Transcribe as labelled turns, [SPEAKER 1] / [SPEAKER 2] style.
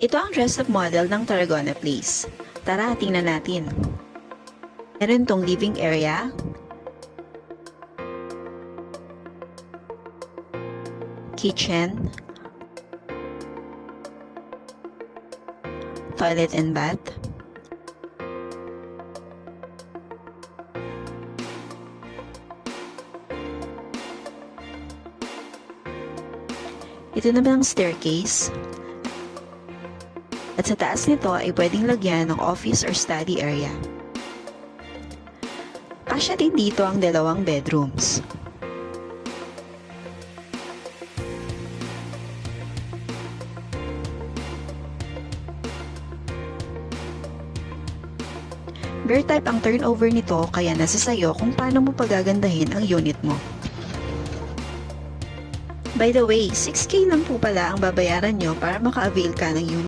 [SPEAKER 1] Ito ang dress-up model ng Tarragona Place. Tara, tingnan natin. Meron tong living area, kitchen, toilet and bath, ito naman ang staircase. At sa taas nito ay pwedeng lagyan ng office or study area. Kasya din dito ang dalawang bedrooms. Bare type ang turnover nito kaya nasa sayo kung paano mo pagagandahin ang unit mo. By the way, 6K lang po pala ang babayaran nyo para maka-avail ka ng unit.